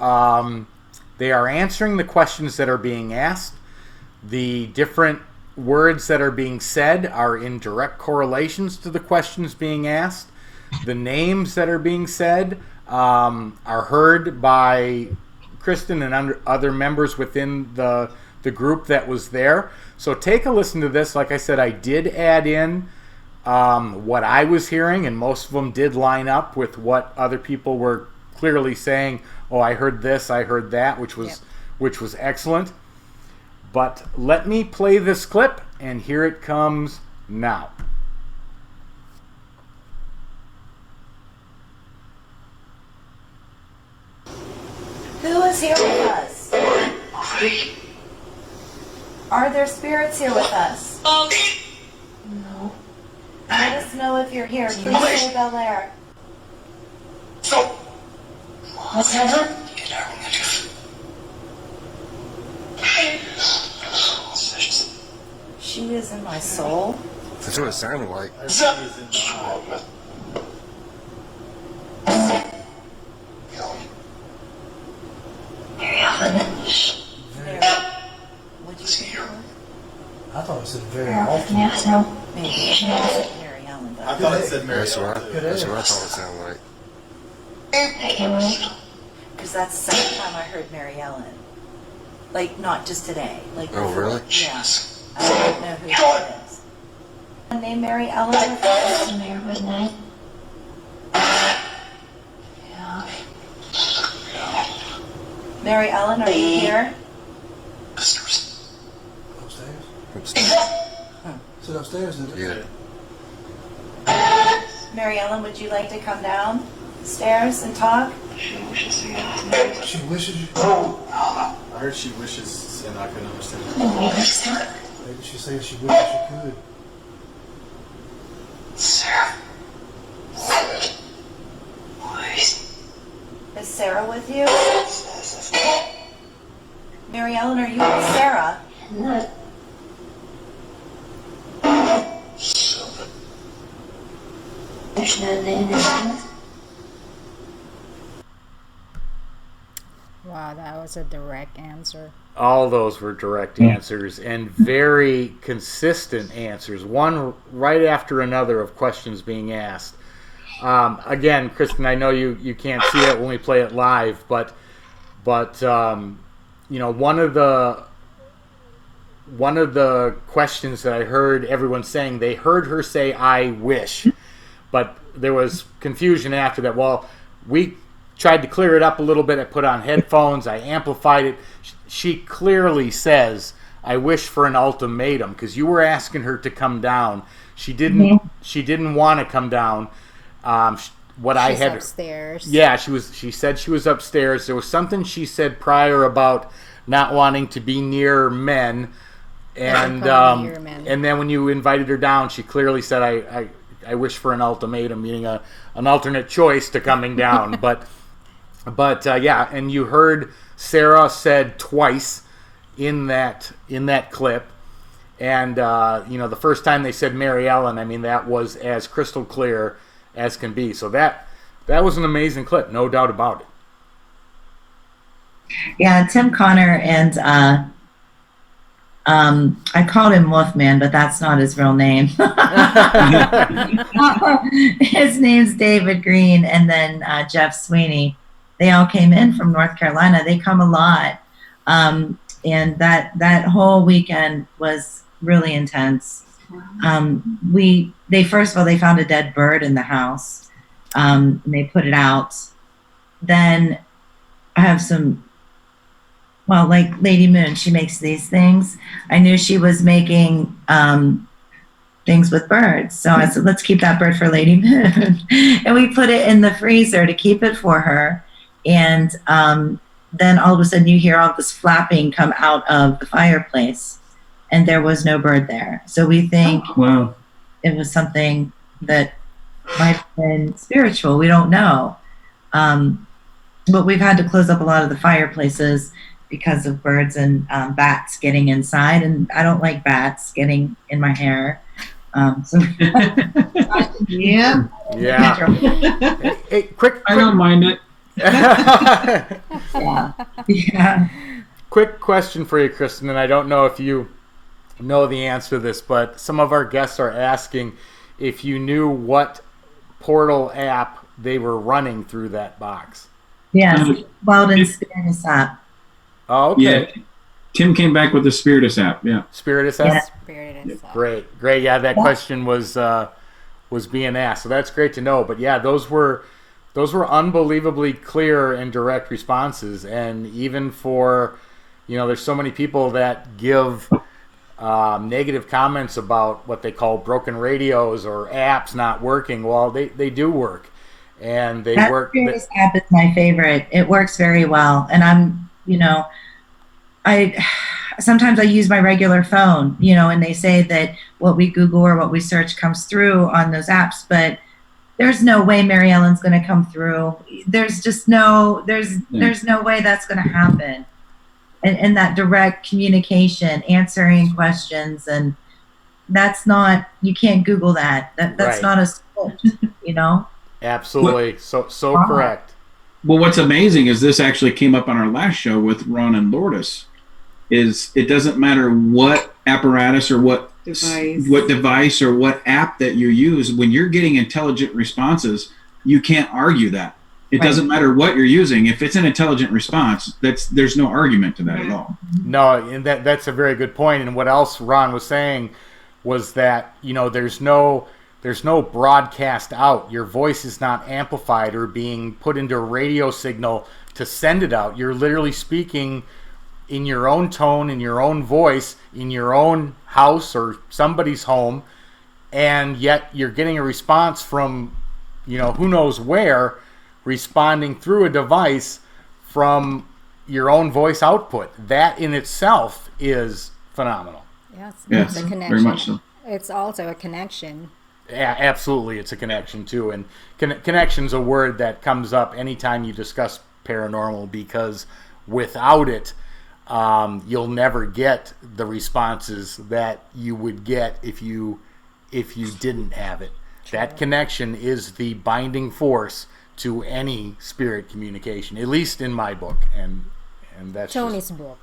A: answering the questions that are being asked. The different words that are being said are in direct correlations to the questions being asked. The names that are being said are heard by Kristin and other members within the group that was there. So take a listen to this. Like I said, I did add in what I was hearing, and most of them did line up with what other people were clearly saying. Oh, I heard this, I heard that, which was excellent. But let me play this clip, and here it comes now.
D: Who is here with us? Are there spirits here with us? No. Let us know if you're here. Please say Bellaire.
G: What's that?
D: She is in my soul.
H: That's what it sounded like.
D: What'd you say?
I: I thought it said very
G: Yeah,
I: often.
G: so.
D: Maybe it said Mary Ellen.
J: I thought it said Mary
H: That's what I,
J: Ellen.
H: that's what I thought it sounded like.
D: Because that's the second time I heard Mary Ellen. Like, not just today. Like,
H: Oh, really?
D: yeah. I don't know who it is. Name Mary Ellen?
G: That's Mary, wasn't it? Yeah.
D: Mary Ellen, are you here?
I: Upstairs?
H: Upstairs.
I: Sit upstairs, didn't it?
H: Yeah.
D: Mary Ellen, would you like to come down stairs and talk?
I: She wishes you.
J: I heard she wishes, and I couldn't understand her.
I: Maybe she said she wishes she could.
D: Is Sarah with you? Mary Ellen, are you with Sarah?
G: There's no name in it.
E: Wow, that was a direct answer.
A: All those were direct answers and very consistent answers, one right after another of questions being asked. Again, Kristin, I know you can't see it when we play it live, but you know, one of the questions that I heard everyone saying, they heard her say "I wish," but there was confusion after that. Well, we tried to clear it up a little bit. I put on headphones. I amplified it. She clearly says, "I wish for an ultimatum," because you were asking her to come down. She didn't. She didn't want to come down.
E: She's upstairs.
A: Yeah, she said she was upstairs. There was something she said prior about not wanting to be near men, and and then when you invited her down, she clearly said, "I wish for an ultimatum," meaning an alternate choice to coming down. but yeah, and you heard Sarah said twice in that clip, and you know, the first time they said Mary Ellen, I mean, that was as crystal clear as can be. So that was an amazing clip, no doubt about it.
D: Yeah, Tim Connor and I called him Wolfman, but that's not his real name. His name's David Green, and then Jeff Sweeney. They all came in from North Carolina. They come a lot, and that whole weekend was really intense. They first of all, they found a dead bird in the house, and they put it out. Then I have some, well, like Lady Moon, she makes these things. I knew she was making things with birds, so I said, let's keep that bird for Lady Moon. And we put it in the freezer to keep it for her. And then all of a sudden you hear all this flapping come out of the fireplace, and there was no bird there. So we think it was something that might have been spiritual. We don't know. But we've had to close up a lot of the fireplaces because of birds and bats getting inside, and I don't like bats getting in my hair.
B: Yeah.
A: Hey, quick.
C: I don't mind it.
D: Yeah.
A: Quick question for you, Kristin, and I don't know if you know the answer to this, but some of our guests are asking if you knew what portal app they were running through that box.
D: Yes, Weldon Spiritus app.
A: Oh, okay.
C: Yeah. Tim came back with the Spiritus app. Yeah.
A: Spiritus app?
E: Spiritus app.
A: Great. Yeah, that question was being asked, so that's great to know. But yeah, those were unbelievably clear and direct responses, and even for, you know, there's so many people that give negative comments about what they call broken radios or apps not working. Well, they do work, and they work.
D: This app is my favorite. It works very well, and sometimes I use my regular phone, and they say that what we Google or what we search comes through on those apps, but there's no way Mary Ellen's going to come through. There's just no way that's going to happen. And that direct communication, answering questions, and that's not, you can't Google that. That's
A: Right.
D: not a script, you know?
A: Absolutely. So correct.
C: Well, what's amazing is this actually came up on our last show with Ron and Lourdes. Is it doesn't matter what apparatus or what device or what app that you use, when you're getting intelligent responses, you can't argue that. It doesn't matter what you're using. If it's an intelligent response, there's no argument to that at all.
A: No, and that's a very good point. And what else Ron was saying was that, you know, there's no broadcast out. Your voice is not amplified or being put into a radio signal to send it out. You're literally speaking in your own tone, in your own voice, in your own house or somebody's home, and yet you're getting a response from, you know, who knows where, responding through a device from your own voice output. That in itself is phenomenal.
E: Yes,
C: Yes,
E: it's a connection.
C: very much so.
E: It's also a connection.
A: Yeah, absolutely, it's a connection too. And connection's a word that comes up anytime you discuss paranormal, because without it, you'll never get the responses that you would get if you didn't have it. True. That connection is the binding force to any spirit communication, at least in my book, and that's
E: Tony's book.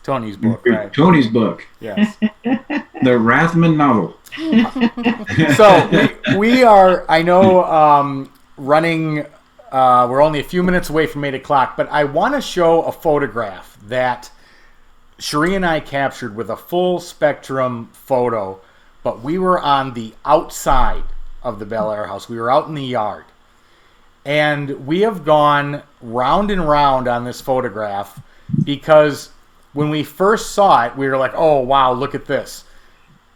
A: Tony's book, right?
C: Tony's book.
A: Yes.
C: The Rathman novel.
A: So we are, I know, running. We're only a few minutes away from 8 o'clock, but I want to show a photograph that Cherie and I captured with a full spectrum photo, but we were on the outside of the Bellaire House. We were out in the yard. And we have gone round and round on this photograph because when we first saw it, we were like, oh, wow, look at this.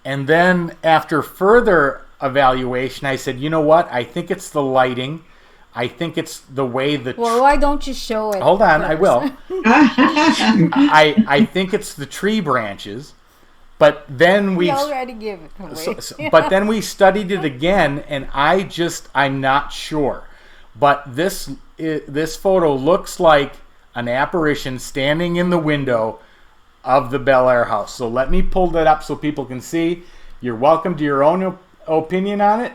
A: And then after further evaluation, I said, you know what? I think it's the lighting. I think it's the way
E: Well, why don't you show it?
A: Hold on,
E: first?
A: I will. I think it's the tree branches. But then we
E: already give it away.
A: but then we studied it again, and I'm not sure. But this photo looks like an apparition standing in the window of the Bellaire House. So let me pull that up so people can see. You're welcome to your own opinion on it,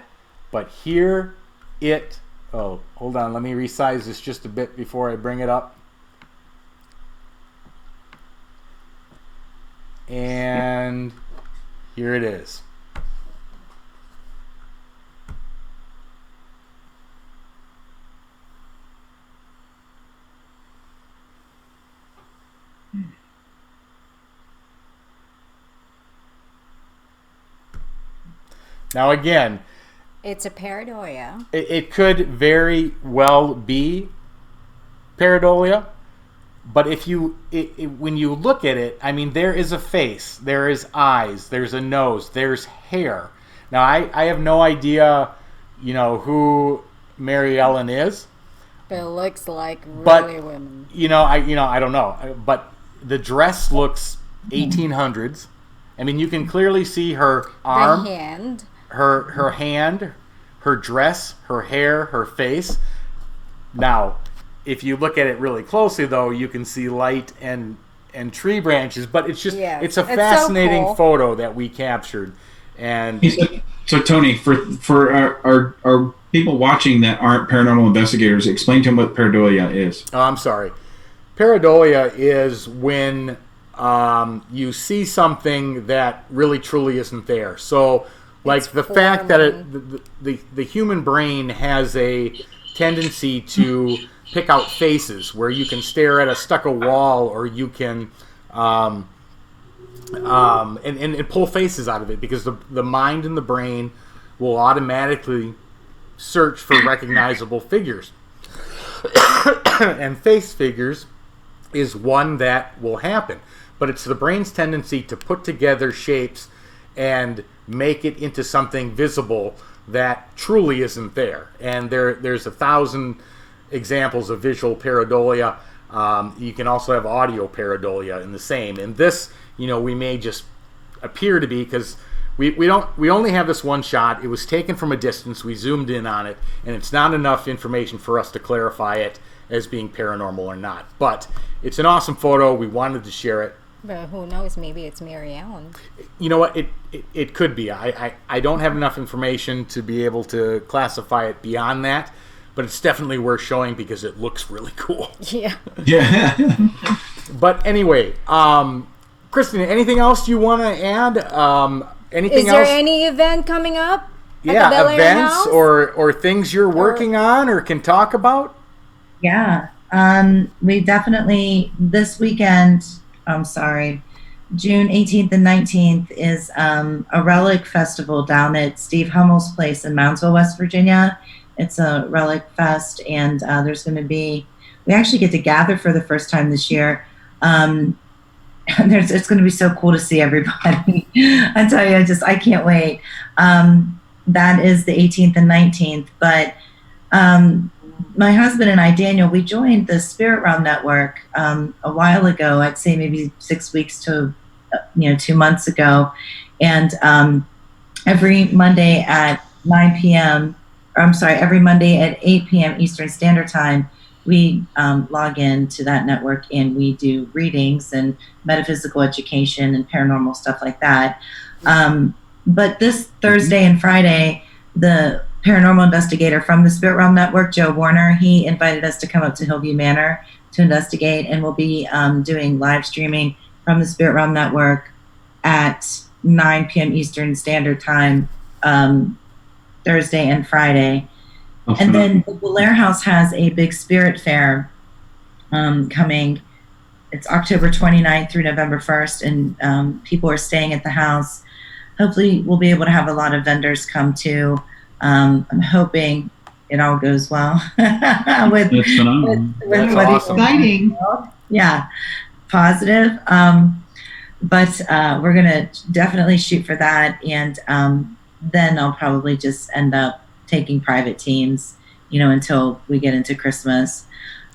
A: but here it... Oh, hold on. Let me resize this just a bit before I bring it up. And here it is. Now again,
E: it's a pareidolia.
A: It could very well be pareidolia, but if you when you look at it, I mean, there is a face, there is eyes, there's a nose, there's hair. Now I have no idea, you know, who Mary Ellen is.
E: But it looks like
A: really
E: women.
A: I don't know, but the dress looks 1800s. I mean, you can clearly see her arm,
E: the hand.
A: her hand, her dress, her hair, her face. Now, if you look at it really closely, though, you can see light and tree branches. But it's just it's a fascinating photo that we captured. And
C: so Tony, for our people watching that aren't paranormal investigators, explain to them what pareidolia is.
A: Oh, I'm sorry. Pareidolia is when you see something that really truly isn't there. So, like the fact that the human brain has a tendency to pick out faces, where you can stare at a stucco wall, or you can and pull faces out of it, because the mind and the brain will automatically search for recognizable figures. And face figures is one that will happen. But it's the brain's tendency to put together shapes and make it into something visible that truly isn't there. And there's 1,000 examples of visual pareidolia. You can also have audio pareidolia in the same. And this, we may just appear to be, because we only have this one shot. It was taken from a distance. We zoomed in on it, and it's not enough information for us to clarify it as being paranormal or not. But it's an awesome photo. We wanted to share it.
E: But who knows? Maybe it's Mary Ellen.
A: You know what? It could be. I don't have enough information to be able to classify it beyond that, but it's definitely worth showing because it looks really cool.
E: Yeah.
C: Yeah.
A: But anyway, Kristin, anything else you want to add? Anything
E: Is there
A: else?
E: any event coming up?
A: Yeah,
E: at the Bellaire
A: events
E: House?
A: or things you're working on or can talk about?
D: Yeah. We definitely, this weekend, June 18th and 19th is a relic festival down at Steve Hummel's place in Moundsville, West Virginia. It's a relic fest, and there's going to be, we actually get to gather for the first time this year. It's going to be so cool to see everybody. I tell you, I can't wait. That is the 18th and 19th. But my husband and I, Daniel, we joined the Spirit Realm Network a while ago. I'd say maybe 6 weeks to 2 months ago. And every Monday at 9 p.m. Every Monday at 8 p.m. Eastern Standard Time, we log in to that network and we do readings and metaphysical education and paranormal stuff like that. But this Thursday and Friday, the paranormal investigator from the Spirit Realm Network, Joe Warner, he invited us to come up to Hillview Manor to investigate, and we'll be doing live streaming from the Spirit Realm Network at 9 p.m. Eastern Standard Time, Thursday and Friday. And then the Bellaire House has a big spirit fair coming. It's October 29th through November 1st, and people are staying at the house. Hopefully we'll be able to have a lot of vendors come too. I'm hoping it all goes well. That's
C: phenomenal.
A: That's awesome.
B: Exciting.
D: Yeah, positive. But we're going to definitely shoot for that, and then I'll probably just end up taking private teams, until we get into Christmas.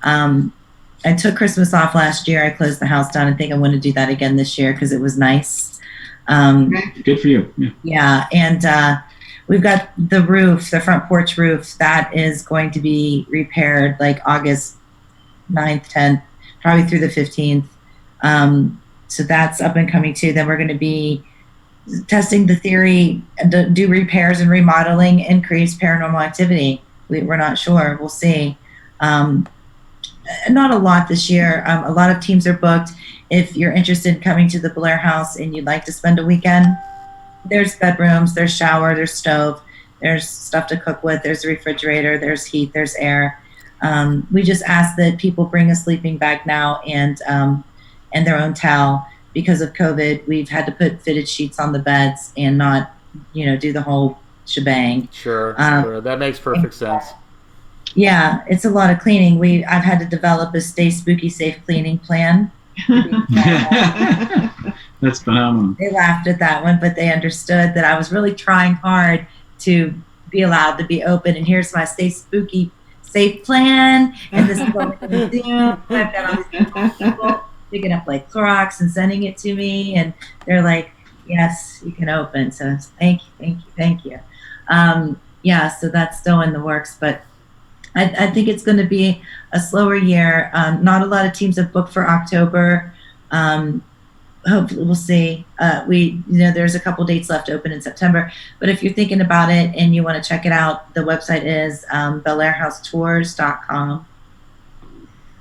D: I took Christmas off last year. I closed the house down. I think I want to do that again this year because it was nice.
C: Good for you.
D: Yeah, and we've got the roof, the front porch roof, that is going to be repaired like August 9th, 10th, probably through the 15th. So that's up and coming too. Then we're going to be testing the theory, do repairs and remodeling, increase paranormal activity. We're not sure. We'll see. Not a lot this year. A lot of teams are booked. If you're interested in coming to the Bellaire House and you'd like to spend a weekend, there's bedrooms, there's shower, there's stove, there's stuff to cook with, there's a refrigerator, there's heat, there's air. We just ask that people bring a sleeping bag now and their own towel. Because of COVID, we've had to put fitted sheets on the beds and not, do the whole shebang.
A: Sure. That makes perfect sense.
D: Yeah, it's a lot of cleaning. I've had to develop a Stay Spooky Safe cleaning plan.
C: That's phenomenal.
D: They laughed at that one, but they understood that I was really trying hard to be allowed to be open. And here's my Stay Spooky Safe plan. And this is what we're going to do. I've got all these people picking up like Clorox and sending it to me. And they're like, yes, you can open. So thank you. Yeah, so that's still in the works. But I think it's going to be a slower year. Not a lot of teams have booked for October. Hopefully we'll see. There's a couple dates left open in September. But if you're thinking about it and you want to check it out, the website is BellaireHouseTours.com.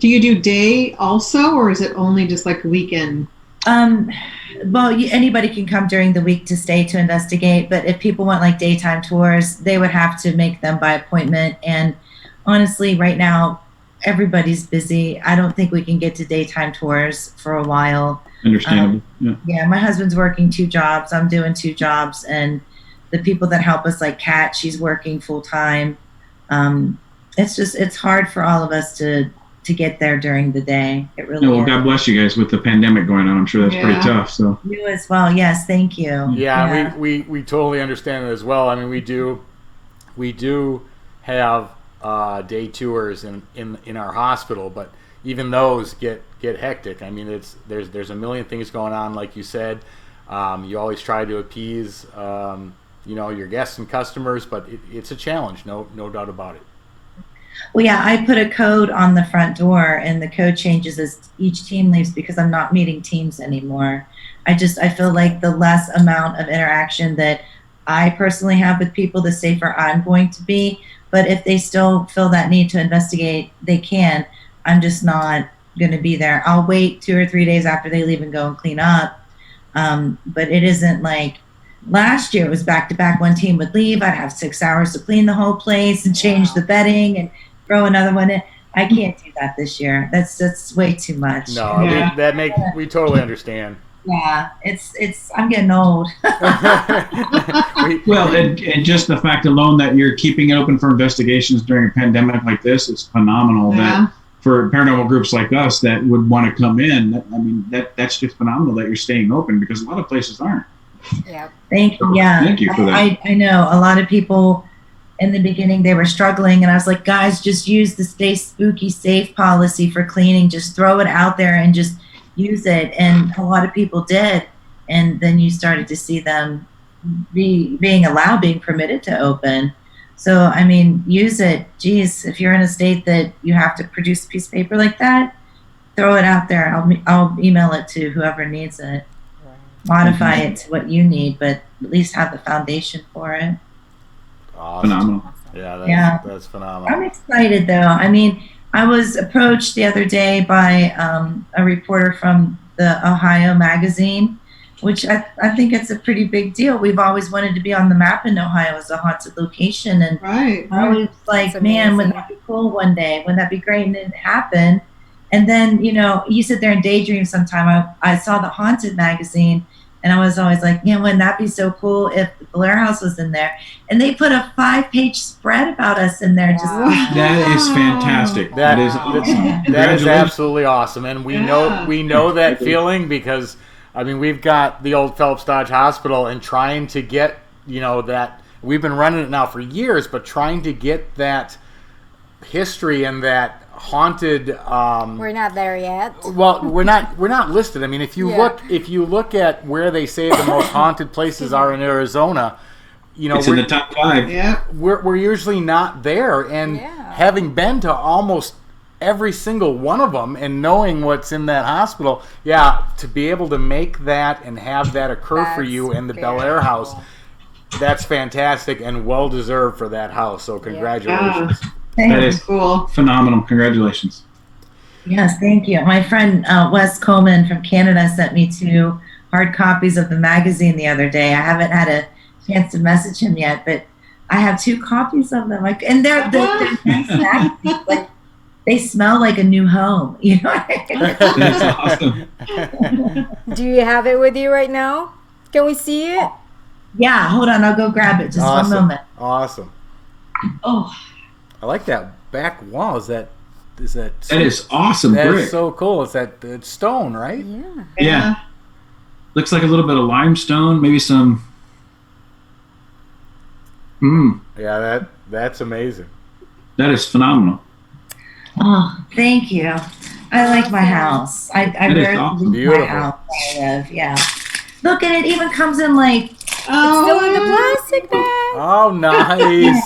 B: Do you do day also, or is it only just like weekend?
D: Well, anybody can come during the week to stay to investigate. But if people want like daytime tours, they would have to make them by appointment. And honestly, right now, everybody's busy. I don't think we can get to daytime tours for a while.
C: Understandable.
D: Yeah, my husband's working 2 jobs. I'm doing 2 jobs. And the people that help us, like Kat, she's working full time. It's hard for all of us to get there during the day. It really is.
C: God bless you guys with the pandemic going on. I'm sure that's pretty tough. So
D: you as well. Yes, thank you.
A: Yeah. We totally understand it as well. I mean, we do have day tours in our hospital, but even those get hectic. I mean, there's a million things going on, like you said. You always try to appease, your guests and customers, but it's a challenge, no doubt about it.
D: Well, yeah, I put a code on the front door, and the code changes as each team leaves because I'm not meeting teams anymore. I feel like the less amount of interaction that I personally have with people, the safer I'm going to be. But if they still feel that need to investigate, they can. I'm just not going to be there. I'll wait 2 or 3 days after they leave and go and clean up. But it isn't like last year. It was back to back. One team would leave. I'd have 6 hours to clean the whole place and change the bedding and throw another one in. I can't do that this year. That's way too much.
A: No, we totally understand.
D: Yeah, I'm getting old.
C: Well, and just the fact alone that you're keeping it open for investigations during a pandemic like this is phenomenal. That for paranormal groups like us that would want to come in, that's just phenomenal that you're staying open, because a lot of places aren't.
E: Yeah.
D: Thank you. Yeah.
C: Thank you for that.
D: I know a lot of people in the beginning, they were struggling, and I was like, guys, just use the stay spooky safe policy for cleaning. Just throw it out there and just use it. And a lot of people did. And then you started to see them being permitted to open. So, use it. Geez, if you're in a state that you have to produce a piece of paper like that, throw it out there. I'll email it to whoever needs it. Modify it to what you need, but at least have the foundation for it.
A: Awesome.
C: Phenomenal.
A: Yeah, that's phenomenal.
D: I'm excited, though. I was approached the other day by a reporter from the Ohio magazine, which I think it's a pretty big deal. We've always wanted to be on the map in Ohio as a haunted location. And I was like, man, wouldn't that be cool one day? Wouldn't that be great? And it happened. And then, you sit there and daydream sometime. I saw the Haunted magazine, and I was always like, wouldn't that be so cool if the Bellaire House was in there? And they put a 5-page spread about us in there.
C: That is fantastic. That is
A: absolutely awesome. And we know that feeling, because we've got the old Phelps Dodge Hospital, and trying to get, that we've been running it now for years, but trying to get that history and that haunted
E: we're not there yet.
A: Well, we're not listed. If you look at where they say the most haunted places are in Arizona,
C: it's in the top 5.
B: Yeah,
A: we're usually not there. And having been to almost every single one of them and knowing what's in that hospital, to be able to make that and have that occur for you in the Bellaire House, that's fantastic and well deserved for that house. So congratulations.
C: That is
B: cool.
C: Phenomenal. Congratulations.
D: Yes, thank you. My friend Wes Coleman from Canada sent me 2 hard copies of the magazine the other day. I haven't had a chance to message him yet, but I have 2 copies of them. And they're nice. Like, they smell like a new home.
C: That's awesome.
E: Do you have it with you right now? Can we see it?
D: Yeah, hold on. I'll go grab it. Just one moment.
A: Awesome.
D: Oh.
A: I like that back wall. Is that
C: that is awesome.
A: That
C: brick.
A: is so cool. It's stone, right?
C: Yeah. Looks like a little bit of limestone, maybe some.
A: Yeah, that's amazing.
C: That is phenomenal.
D: Oh, thank you. I like my house. I rarely leave my house where I live. Yeah. Look, and it even comes in like.
E: It's still in the plastic bag.
A: Oh, nice.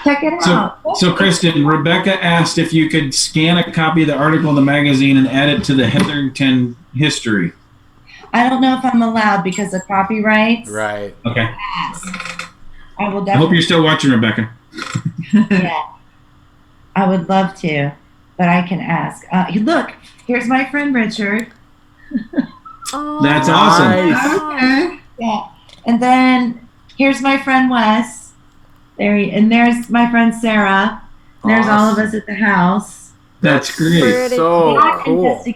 D: Check it out.
C: So, Kristin, Rebecca asked if you could scan a copy of the article in the magazine and add it to the Hetherington history.
D: I don't know if I'm allowed because of copyrights.
A: Right.
C: Okay.
D: I will definitely.
C: I hope you're still watching, Rebecca.
D: Yeah. I would love to, but I can ask. Look, here's my friend Richard.
C: That's awesome.
A: Nice.
B: Okay.
D: Yeah. And then here's my friend Wes. And there's my friend Sarah. There's all of us at the house.
C: That's great.
A: So cool.
D: Is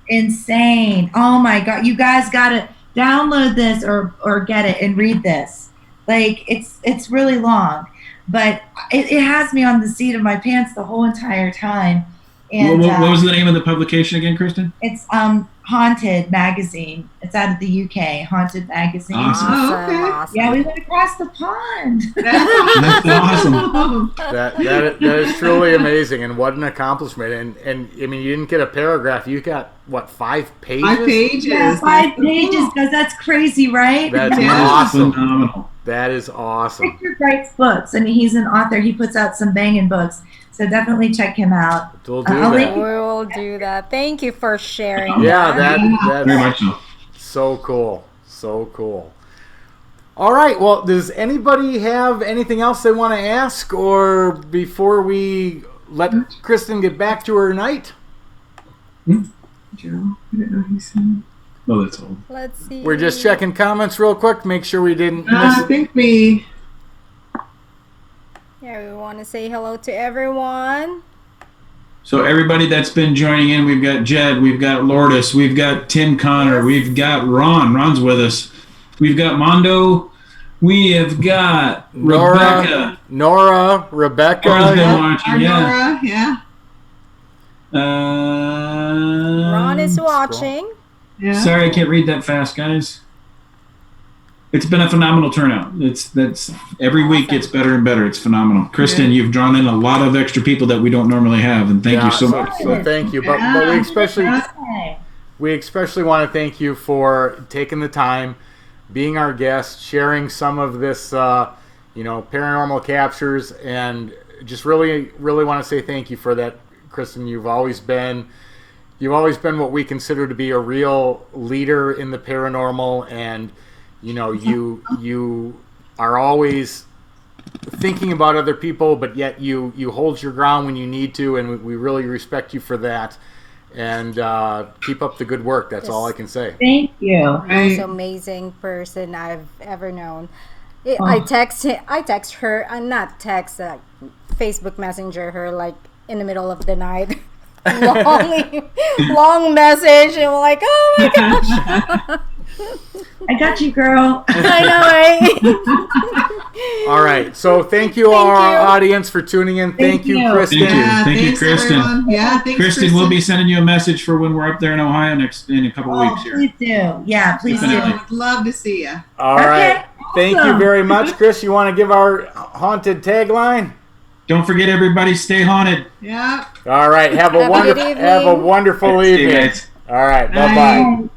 D: insane. Oh my God. You guys gotta download this or get it and read this. Like it's really long, but it has me on the seat of my pants the whole entire time. And
C: what was the name of the publication again, Kristin?
D: it's Haunted Magazine. It's out of the UK, Haunted Magazine.
C: Awesome.
B: Oh, okay.
E: Awesome.
D: Yeah, we went across the pond.
C: That's awesome.
A: That is truly amazing, and what an accomplishment. And I mean, you didn't get a paragraph. You got what, 5 pages?
B: 5 pages.
D: Yeah, 5 pages, because that's crazy, right?
A: That's
B: Yeah.
A: awesome.
C: Phenomenal.
A: That is awesome.
D: Richard writes books. I mean, he's an author. He puts out some banging books. So definitely check him out.
A: We'll do
D: I'll
A: that.
E: We will do that. Thank you for sharing.
A: Yeah,
C: Very
A: that's
C: much so.
A: so cool. So cool. All right. Well, does anybody have anything else they want to ask, or before we let Kristin get back to her night?
B: Joe, I don't know what he said.
C: Oh, that's old.
E: Let's see.
A: We're just checking comments real quick, make sure we didn't miss
B: I think we.
E: Yeah, we want to say hello to everyone.
C: So everybody that's been joining in, we've got Jed, we've got Lourdes, we've got Tim Connor, we've got Ron. Ron's with us. We've got Mondo. We have got Rebecca.
A: Nora, Rebecca.
C: Nora's been watching, yeah.
B: Nora, yeah.
E: Ron is watching.
B: Yeah.
C: Sorry, I can't read that fast, guys. It's been a phenomenal turnout. That's every week gets better and better. It's phenomenal. Kristin, you've drawn in a lot of extra people that we don't normally have, and thank you so much.
A: So thank you. But we especially want to thank you for taking the time, being our guest, sharing some of this paranormal captures, and just really want to say thank you for that, Kristin. You've always been what we consider to be a real leader in the paranormal, and you are always thinking about other people, but yet you hold your ground when you need to, and we really respect you for that. And keep up the good work. That's all I can say.
D: Thank you.
E: Most amazing person I've ever known. I text her, not text, Facebook Messenger her like in the middle of the night. long message, and we're like, oh my gosh.
D: I got you, girl.
E: I know, right?
A: All right. So thank you, our audience, for tuning in. Thank you, Kristin.
C: Thank you, Kristin.
B: Everyone. Yeah, thanks,
C: Kristin, we'll be sending you a message for when we're up there in Ohio in a couple weeks here.
D: Please do. Yeah, please do.
B: I'd love to see you.
A: All right. Thank you very much, Chris. You want to give our haunted tagline?
C: Don't forget, everybody, stay haunted.
B: Yeah.
A: All right. Have a wonderful
C: See you
A: evening.
C: guys.
A: All right. Bye-bye.